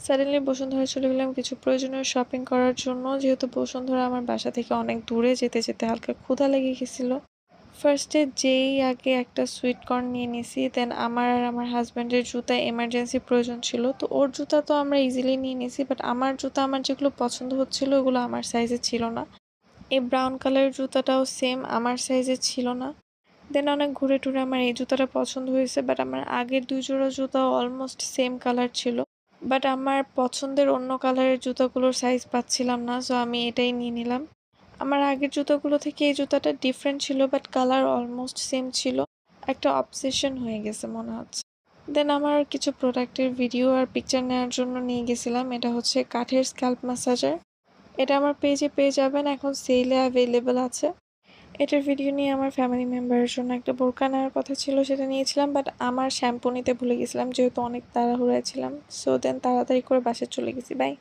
Suddenly Bashundhara চলে গেলাম কিছু প্রয়োজনীয় শপিং করার জন্য। যেহেতু বসুন্ধরা আমার বাসা থেকে অনেক দূরে, যেতে, যেতে হালকা ক্ষুধা লেগে গেছিল। ফার্স্টে যেই আগে একটা সুইট কর্ন নিয়ে নিছি। দেন আমার আর আমার হাসব্যান্ডের জুতা এমার্জেন্সি প্রয়োজন ছিল। তো ওর জুতা তো আমরা ইজিলি নিয়ে নিছি। বাট আমার জুতা আমার যেগুলো পছন্দ হচ্ছিল ওগুলো আমার সাইজে ছিল না। এই ব্রাউন কালারের জুতাটাও সেম আমার সাইজে ছিল না। দেন অনেক ঘুরে টুরে আমার এই জুতাটা পছন্দ হয়েছে। বাট আমার আগের ২ জোড়া জুতাও অলমোস্ট সেম কালার ছিল। বাট আমার পছন্দের অন্য কালারের জুতাগুলোর সাইজ পাচ্ছিলাম না। সো আমি এটাই নিয়ে নিলাম। আমার আগের জুতাগুলো থেকে এই জুতাটা ডিফারেন্ট ছিল বাট কালার অলমোস্ট সেম ছিল। একটা অবসেশন হয়ে গেছে মনে হচ্ছে। দেন আমার কিছু প্রোডাক্টের ভিডিও আর পিকচার নেওয়ার জন্য নিয়ে গেছিলাম। এটা হচ্ছে কাঠের স্ক্যাল্প ম্যাসাজার। এটা আমার পেজে পেয়ে যাবেন, এখন সেলে অ্যাভেলেবল আছে। এটার ভিডিও নিয়ে আমার ফ্যামিলি মেম্বারের জন্য একটা বোরকা নেওয়ার কথা ছিল, সেটা নিয়েছিলাম। বাট আমার শ্যাম্পু নিতে ভুলে গেছিলাম যেহেতু অনেক তাড়াহুড়ায় ছিলাম। সো দেন তাড়াতাড়ি করে বাসায় চলে গেছি। বাই।